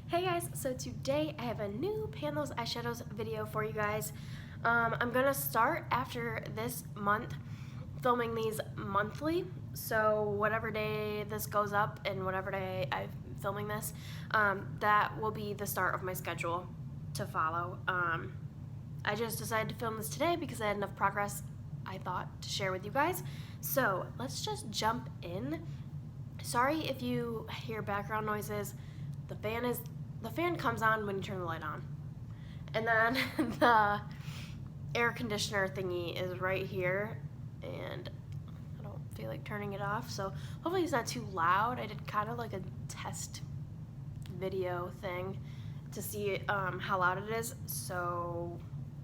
Hey guys, so today I have a new Pan Those Eyeshadows video for you guys. I'm gonna start after this month filming these monthly, so whatever day this goes up and whatever day I'm filming this, that will be the start of my schedule to follow. I just decided to film this today because I had enough progress I thought to share with you guys. So let's just jump in. Sorry if you hear background noises. The fan comes on when you turn the light on. And then the air conditioner thingy is right here, and I don't feel like turning it off, so hopefully it's not too loud. I did kind of like a test video thing to see how loud it is, so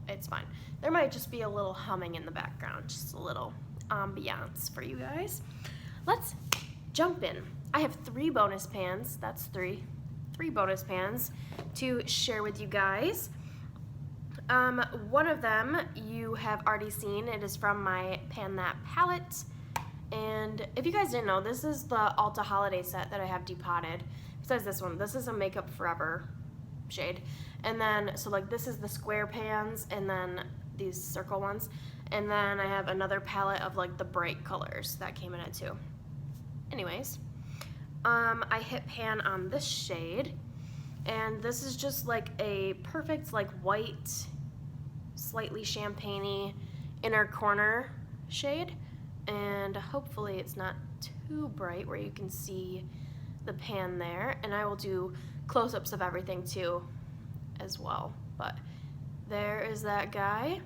it's fine. There might just be a little humming in the background, just a little ambiance for you guys. Let's jump in. I have 3 bonus pans, that's 3 bonus pans to share with you guys. One of them you have already seen. It is from my Pan That palette, and if you guys didn't know, this is the Ulta Holiday set that I have depotted. Besides this one, this is a Makeup Forever shade, and then so like this is the square pans and then these circle ones, and then I have another palette of like the bright colors that came in it too. Anyways, I hit pan on this shade, and this is just like a perfect like white, slightly champagne-y inner corner shade, and hopefully it's not too bright where you can see the pan there, and I will do close-ups of everything too as well. But there is that guy.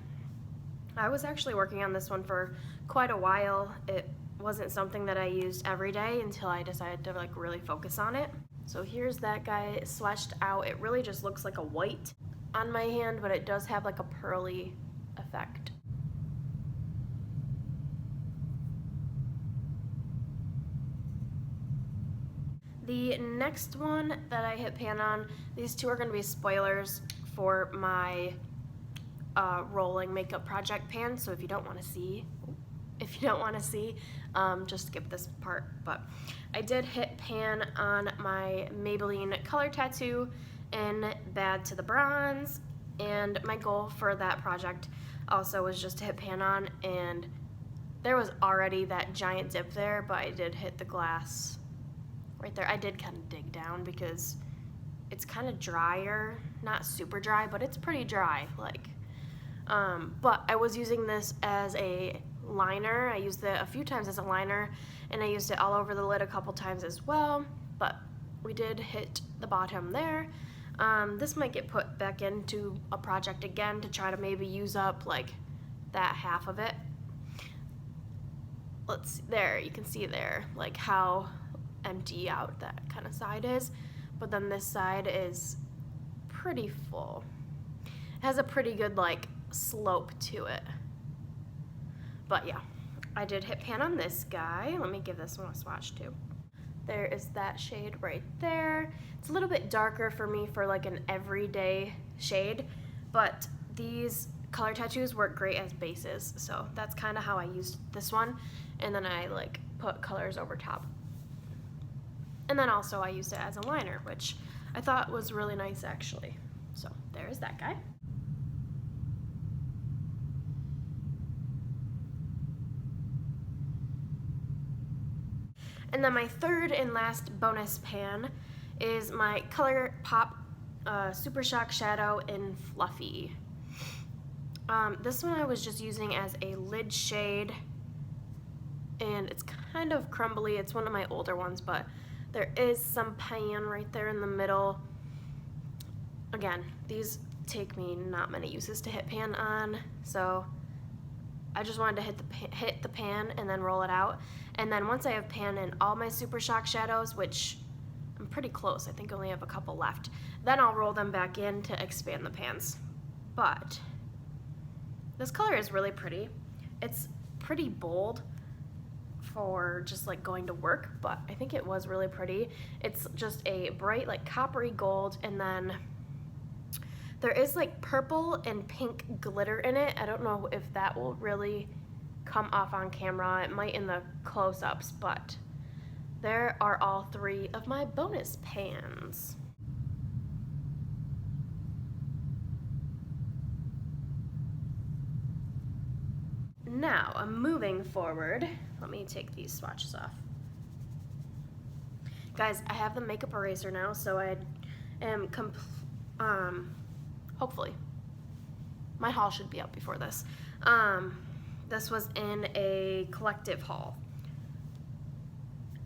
I was actually working on this one for quite a while. It wasn't something that I used every day until I decided to like really focus on it. So here's that guy swatched out. It really just looks like a white on my hand, but it does have like a pearly effect. The next one that I hit pan on, these two are going to be spoilers for my rolling makeup project pan, so if you don't want to see, just skip this part. But I did hit pan on my Maybelline Color Tattoo in Bad to the Bronze, and my goal for that project also was just to hit pan on, and there was already that giant dip there, but I did hit the glass right there. I did kind of dig down because it's kind of drier, not super dry, but it's pretty dry, like. But I was using this as a liner. I used it a few times as a liner, and I used it all over the lid a couple times as well, but we did hit the bottom there. This might get put back into a project again to try to maybe use up like that half of it. Let's see, there, you can see there like how empty out that kind of side is, but then this side is pretty full. It has a pretty good like slope to it. But yeah, I did hit pan on this guy. Let me give this one a swatch too. There is that shade right there. It's a little bit darker for me for like an everyday shade, but these color tattoos work great as bases, so that's kind of how I used this one, and then I like put colors over top. And then also I used it as a liner, which I thought was really nice actually. So there's that guy. And then my third and last bonus pan is my ColourPop Super Shock Shadow in Fluffy. This one I was just using as a lid shade, and it's kind of crumbly. It's one of my older ones, but there is some pan right there in the middle. Again, these take me not many uses to hit pan on, so I just wanted to hit the pan and then roll it out. And then once I have pan in all my Super Shock shadows, which I'm pretty close, I think I only have a couple left, then I'll roll them back in to expand the pans. But this color is really pretty. It's pretty bold for just like going to work, but I think it was really pretty. It's just a bright like coppery gold, and then there is like purple and pink glitter in it. I don't know if that will really come off on camera. It might in the close-ups, but there are all 3 of my bonus pans. now, moving forward, let me take these swatches off. Guys, I have the makeup eraser now, so I am hopefully, my haul should be up before this. This was in a collective haul.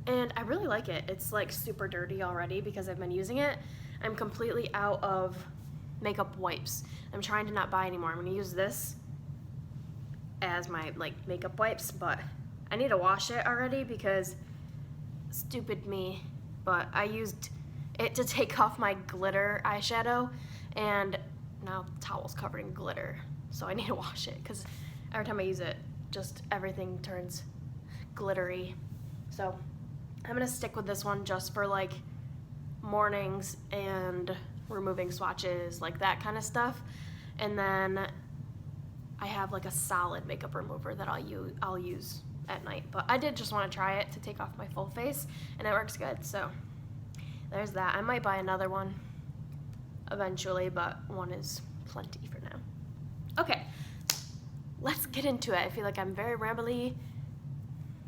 And I really like it. It's like super dirty already because I've been using it. I'm completely out of makeup wipes. I'm trying to not buy anymore. I'm gonna use this as my like makeup wipes, but I need to wash it already because stupid me, but I used it to take off my glitter eyeshadow and now the towel's covered in glitter, so I need to wash it because every time I use it, just everything turns glittery. So I'm gonna stick with this one just for like mornings and removing swatches, like that kind of stuff. And then I have like a solid makeup remover that I'll use at night. But I did just want to try it to take off my full face, and it works good. So there's that. I might buy another one eventually, but one is plenty for now. Okay, let's get into it. I feel like I'm very rambly.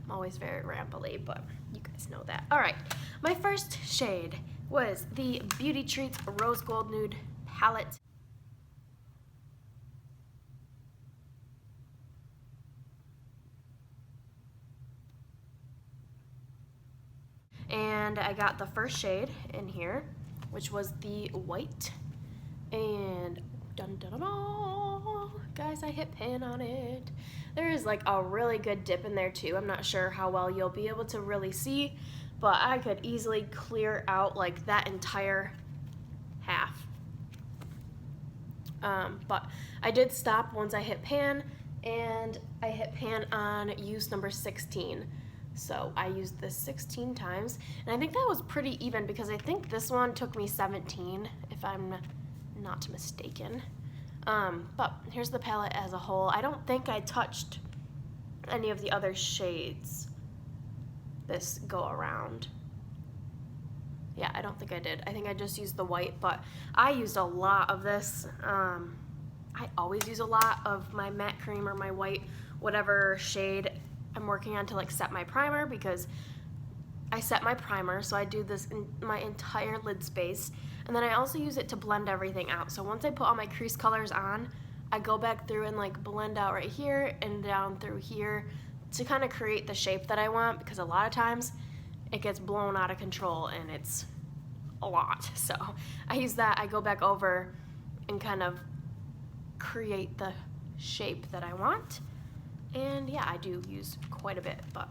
I'm always very rambly, but you guys know that. All right, my first shade was the Beauty Treats Rose Gold Nude Palette. And I got the first shade in here, which was the white. And dun dun dun dun, guys, I hit pan on it. There is like a really good dip in there too. I'm not sure how well you'll be able to really see, but I could easily clear out like that entire half. But I did stop once I hit pan, and I hit pan on use number 16. So I used this 16 times, and I think that was pretty even because I think this one took me 17, if I'm not mistaken. But here's the palette as a whole. I don't think I touched any of the other shades this go around. Yeah, I don't think I did. I think I just used the white, but I used a lot of this. I always use a lot of my matte cream or my white, whatever shade I'm working on to like set my primer, because I set my primer, so I do this in my entire lid space, and then I also use it to blend everything out. So once I put all my crease colors on, I go back through and like blend out right here and down through here to kind of create the shape that I want, because a lot of times it gets blown out of control and it's a lot. So I use that, I go back over and kind of create the shape that I want. And yeah, I do use quite a bit, but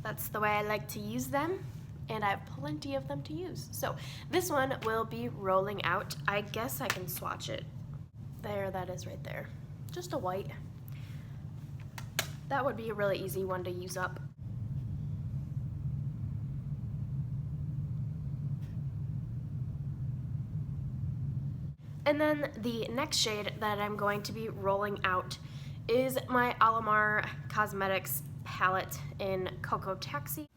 that's the way I like to use them, and I have plenty of them to use. So this one will be rolling out. I guess I can swatch it. There, that is right there. Just a white. That would be a really easy one to use up. And then the next shade that I'm going to be rolling out is my Alamar Cosmetics palette in Cocoa Taxi.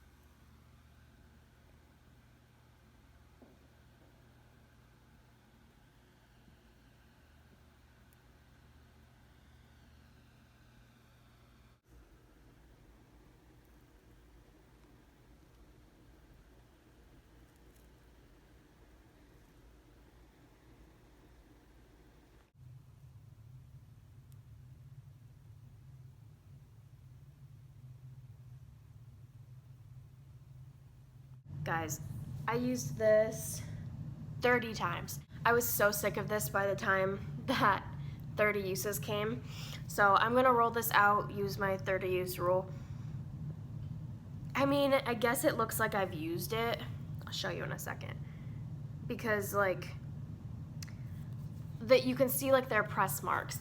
Guys, I used this 30 times. I was so sick of this by the time that 30 uses came. So I'm gonna roll this out, use my 30 use rule. I mean, I guess it looks like I've used it. I'll show you in a second. Because like, that you can see like their press marks.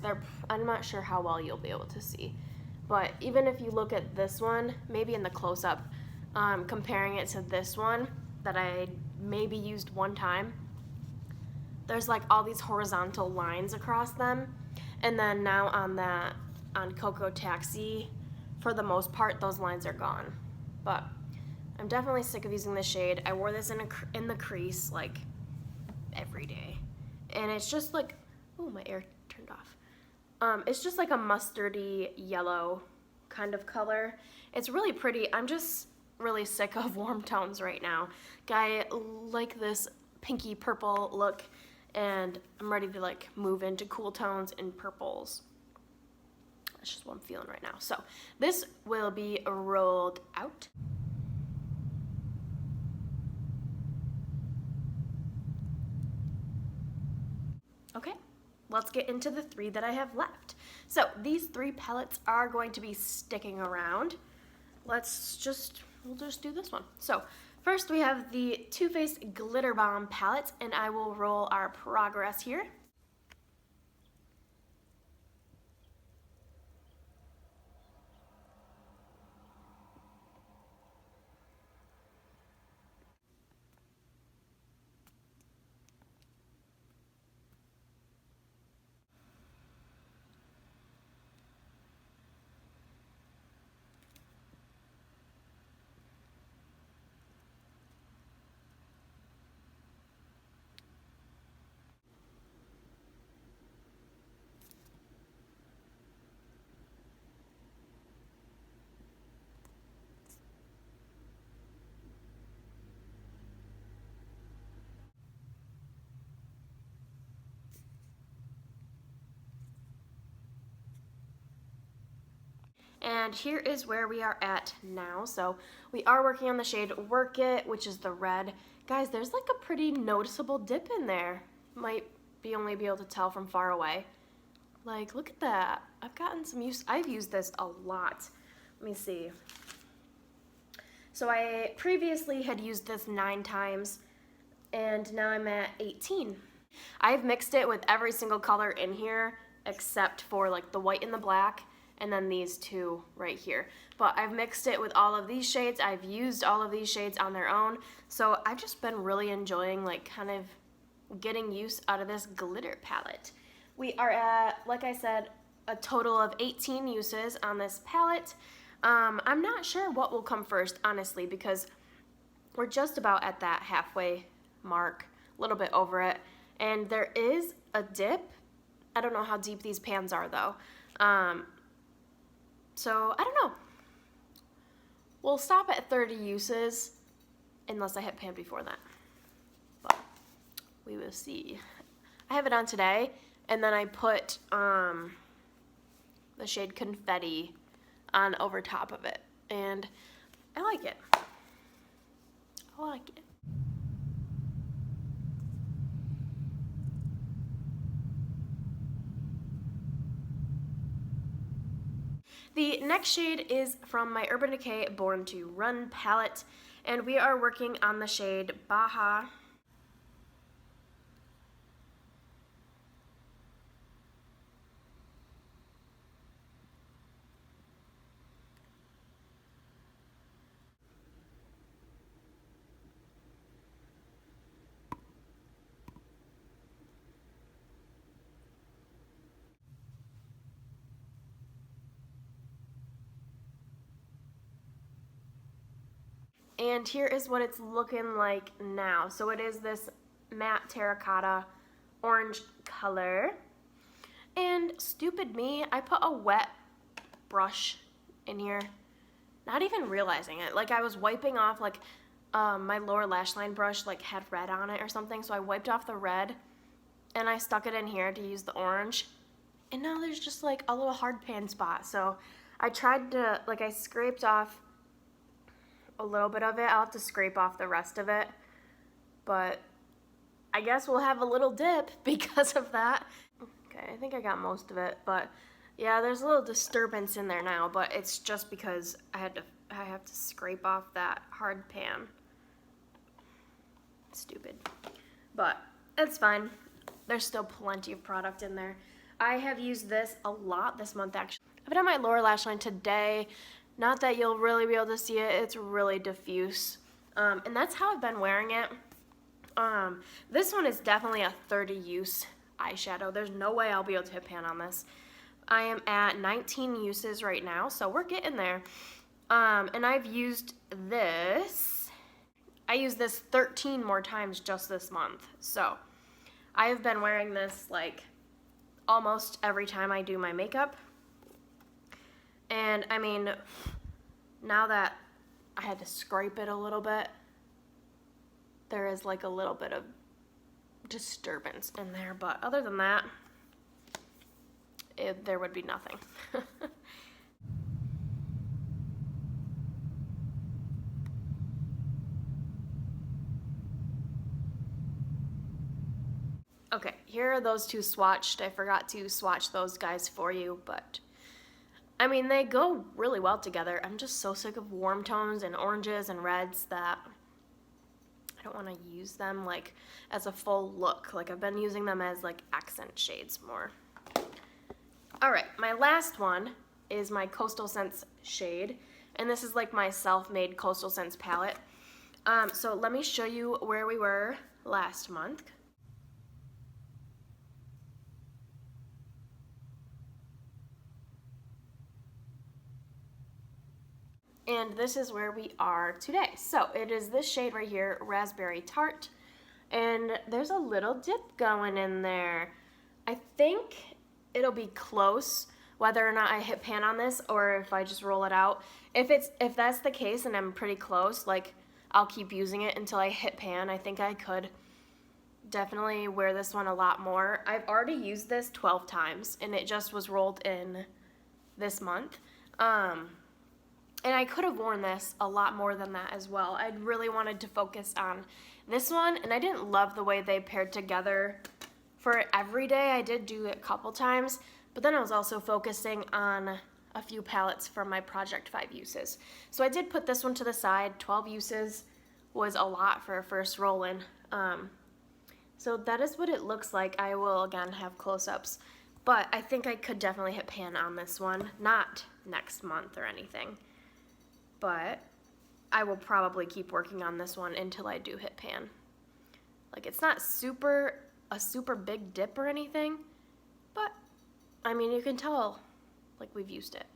I'm not sure how well you'll be able to see. But even if you look at this one, maybe in the close-up, comparing it to this one that I maybe used one time, there's like all these horizontal lines across them, and then now on Cocoa Taxi, for the most part, those lines are gone. But I'm definitely sick of using this shade. I wore this in the crease like every day, and it's just like, oh, my air turned off. It's just like a mustardy yellow kind of color. It's really pretty. I'm just really sick of warm tones right now. I like this pinky purple look, and I'm ready to like move into cool tones and purples. That's just what I'm feeling right now. So this will be rolled out. Okay, let's get into the 3 that I have left. So these 3 palettes are going to be sticking around. We'll just do this one. So first we have the Too Faced Glitter Bomb palette, and I will roll our progress here. And here is where we are at now. So we are working on the shade Work It, which is the red. Guys, there's like a pretty noticeable dip in there. Might only be able to tell from far away. Like, look at that. I've gotten some use. I've used this a lot. Let me see. So I previously had used this 9 times, and now I'm at 18. I've mixed it with every single color in here except for like the white and the black, and then these 2 right here. But I've mixed it with all of these shades. I've used all of these shades on their own. So I've just been really enjoying like kind of getting use out of this glitter palette. We are at, like I said, a total of 18 uses on this palette. I'm not sure what will come first, honestly, because we're just about at that halfway mark, a little bit over it. And there is a dip. I don't know how deep these pans are though. So I don't know. We'll stop at 30 uses unless I hit pan before that. But we will see. I have it on today, and then I put the shade Confetti on over top of it, and I like it. I like it. The next shade is from my Urban Decay Born to Run palette, and we are working on the shade Baja. And here is what it's looking like now. So it is this matte terracotta orange color. And stupid me, I put a wet brush in here, not even realizing it. Like I was wiping off like my lower lash line brush like had red on it or something. So I wiped off the red and I stuck it in here to use the orange. And now there's just like a little hard pan spot. So I tried to, like I scraped off a little bit of it. I'll have to scrape off the rest of it, but I guess we'll have a little dip because of that. Okay, I think I got most of it, but yeah, there's a little disturbance in there now, but it's just because I have to scrape off that hard pan. Stupid, but it's fine. There's still plenty of product in there. I have used this a lot this month actually. I've done my lower lash line today. Not that you'll really be able to see it, it's really diffuse. And that's how I've been wearing it. This one is definitely a 30 use eyeshadow. There's no way I'll be able to hit pan on this. I am at 19 uses right now, so we're getting there. And I've used this. I used this 13 more times just this month. So I have been wearing this like almost every time I do my makeup. And I mean, now that I had to scrape it a little bit, there is like a little bit of disturbance in there, but other than that, there would be nothing. Okay, here are those two swatched. I forgot to swatch those guys for you, but I mean, they go really well together. I'm just so sick of warm tones and oranges and reds that I don't want to use them like as a full look. Like I've been using them as like accent shades more. All right, my last one is my Coastal Scents shade, and this is like my self-made Coastal Scents palette. So let me show you where we were last month. And this is where we are today. So it is this shade right here, Raspberry Tart. And there's a little dip going in there. I think it'll be close whether or not I hit pan on this or if I just roll it out. If that's the case and I'm pretty close, like I'll keep using it until I hit pan. I think I could definitely wear this one a lot more. I've already used this 12 times and it just was rolled in this month. And I could have worn this a lot more than that as well. I really wanted to focus on this one, and I didn't love the way they paired together for every day. I did do it a couple times, but then I was also focusing on a few palettes from my Project 5 uses. So I did put this one to the side. 12 uses was a lot for a first roll-in. So that is what it looks like. I will, again, have close-ups. But I think I could definitely hit pan on this one. Not next month or anything. But I will probably keep working on this one until I do hit pan. Like, it's not a super big dip or anything, but I mean, you can tell like we've used it.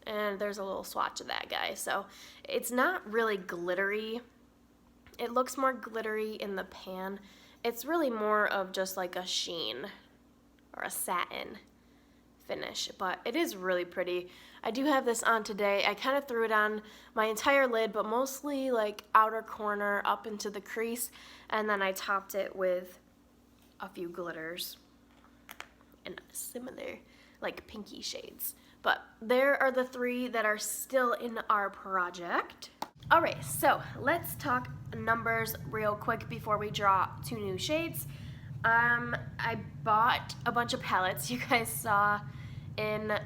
And there's a little swatch of that guy. So it's not really glittery. It looks more glittery in the pan. It's really more of just like a sheen or a satin finish, but it is really pretty. I do have this on today. I kind of threw it on my entire lid, but mostly like outer corner up into the crease, and then I topped it with a few glitters and similar like pinky shades. But there are the three that are still in our project. All right, so let's talk numbers real quick before we draw 2 new shades. I bought a bunch of palettes. You guys saw in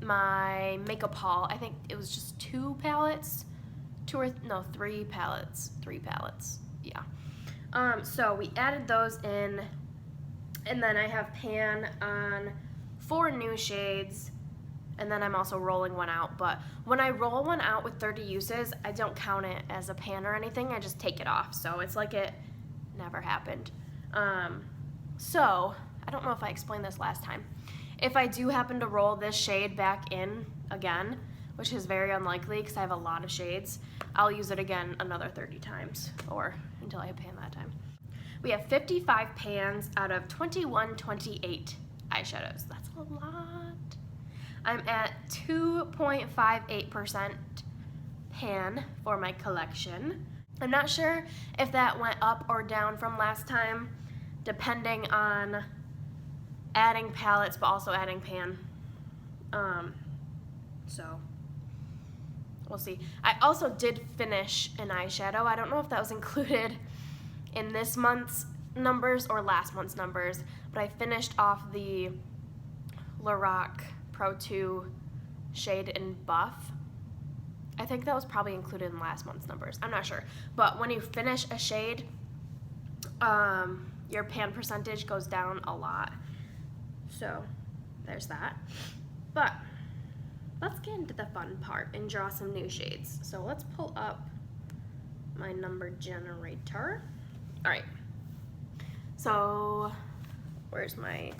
my makeup haul, I think it was just 2 palettes, 3 palettes, 3 palettes, yeah. So we added those in, and then I have pan on 4 new shades, and then I'm also rolling one out. But when I roll one out with 30 uses, I don't count it as a pan or anything. I just take it off. So it's like it never happened. So I don't know if I explained this last time. If I do happen to roll this shade back in again, which is very unlikely because I have a lot of shades, I'll use it again another 30 times or until I hit pan that time. We have 55 pans out of 2128 eyeshadows. That's a lot. I'm at 2.58% pan for my collection. I'm not sure if that went up or down from last time, depending on adding palettes but also adding pan. So we'll see. I also did finish an eyeshadow. I don't know if that was included in this month's numbers or last month's numbers, but I finished off the Lorac Pro 2 shade in Buff. I think that was probably included in last month's numbers. I'm not sure. But when you finish a shade, your pan percentage goes down a lot. So there's that. But let's get into the fun part and draw some new shades. So let's pull up my number generator. All right. So where's my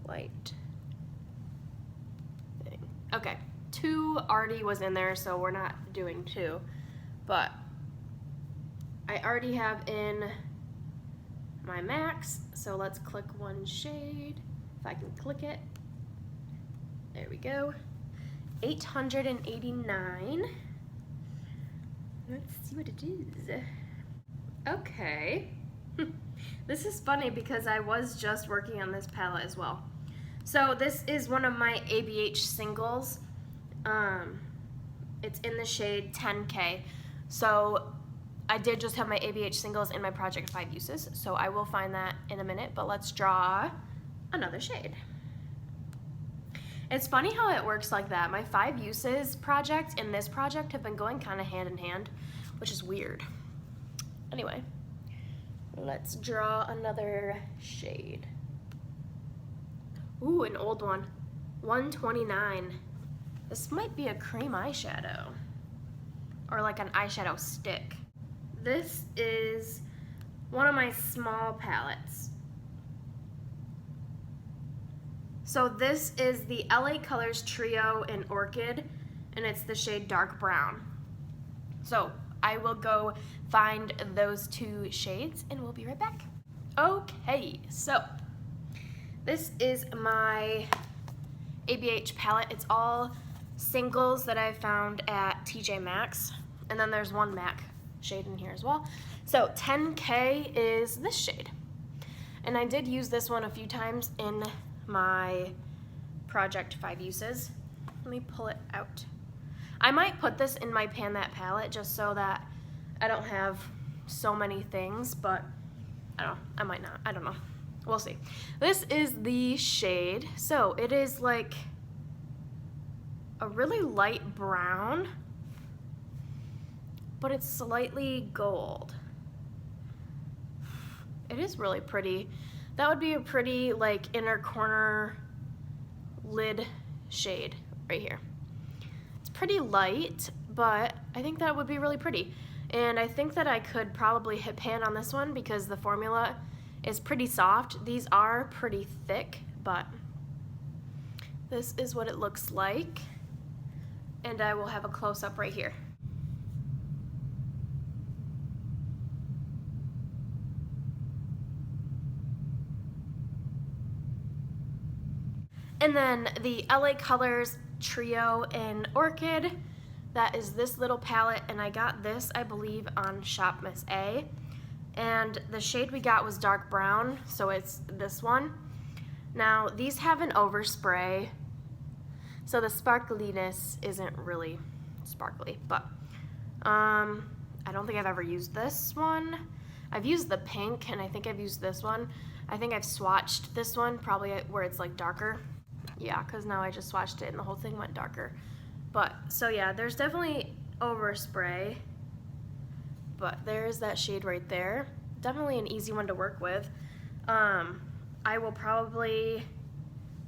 light thing? Okay. 2 already was in there, so we're not doing 2. But I already have in my max, so let's click one shade. If I can click it. There we go. 889. Let's see what it is. Okay. This is funny because I was just working on this palette as well. So this is one of my ABH singles. It's in the shade 10K. So I did just have my ABH singles in my Project 5 uses, so I will find that in a minute, but let's draw another shade. It's funny how it works like that. My 5 uses project and this project have been going kind of hand in hand, which is weird. Anyway, let's draw another shade. Ooh, an old one. 129. This might be a cream eyeshadow or like an eyeshadow stick. This is one of my small palettes. So this is the LA Colors Trio in Orchid, and it's the shade Dark Brown. So I will go find those 2 shades and we'll be right back. Okay, so this is my ABH palette. It's all singles that I found at TJ Maxx, and then there's one MAC shade in here as well. So 10K is this shade, and I did use this one a few times in my Project 5 uses. Let me pull it out. I might put this in my Pan That palette just so that I don't have so many things, but I don't know, I might not, I don't know. We'll see. This is the shade. So it is like a really light brown, but it's slightly gold. It is really pretty. That would be a pretty like inner corner lid shade right here. It's pretty light, but I think that would be really pretty. And I think that I could probably hit pan on this one because the formula is pretty soft. These are pretty thick, but this is what it looks like. And I will have a close-up right here. And then the LA Colors Trio in Orchid, that is this little palette, and I got this, I believe, on Shop Miss A. And the shade we got was dark brown, so it's this one. Now, these have an overspray, so the sparkliness isn't really sparkly, but I don't think I've ever used this one. I've used the pink, and I think I've used this one. I think I've swatched this one, probably where it's like darker. Yeah, because now I just swatched it and the whole thing went darker. But, so yeah, there's definitely overspray, but there's that shade right there. Definitely an easy one to work with. I will probably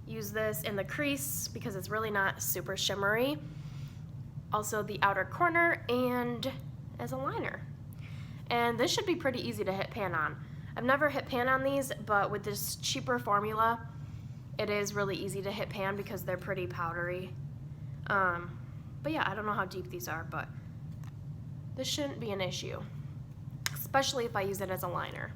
use this in the crease because it's really not super shimmery. Also the outer corner and as a liner. And this should be pretty easy to hit pan on. I've never hit pan on these, but with this cheaper formula, it is really easy to hit pan because they're pretty powdery. But yeah, I don't know how deep these are, but this shouldn't be an issue, especially if I use it as a liner.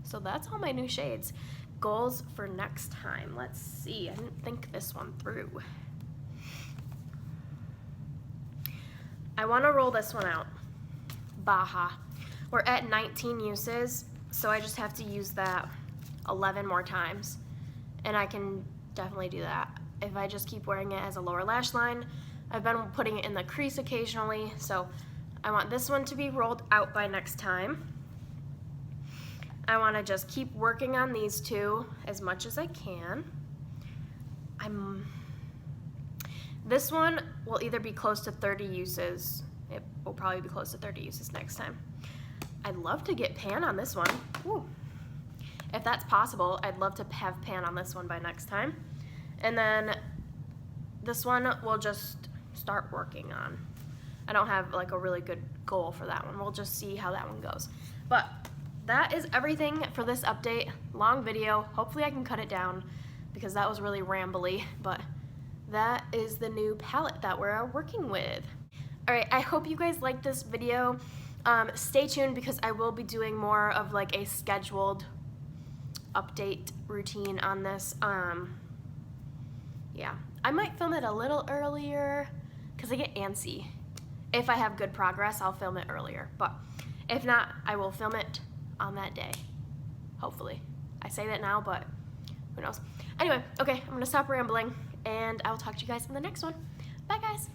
So that's all my new shades. Goals for next time. Let's see, I didn't think this one through. I want to roll this one out. Baja. We're at 19 uses, so I just have to use that 11 more times, and I can definitely do that if I just keep wearing it as a lower lash line. I've been putting it in the crease occasionally, so I want this one to be rolled out by next time. I want to just keep working on these two as much as I can. This one will either be close to 30 uses. It will probably be close to 30 uses next time. I'd love to get pan on this one. Ooh. If that's possible, I'd love to have pan on this one by next time. And then this one we'll just start working on. I don't have like a really good goal for that one. We'll just see how that one goes. But that is everything for this update. Long video. Hopefully I can cut it down because that was really rambly, but that is the new palette that we're working with. Alright, I hope you guys liked this video. Stay tuned because I will be doing more of like a scheduled update routine on this. Yeah, I might film it a little earlier because I get antsy. If I have good progress, I'll film it earlier, but if not, I will film it on that day, hopefully. I say that now, but who knows. Anyway, okay, I'm gonna stop rambling, and I will talk to you guys in the next one. Bye, guys.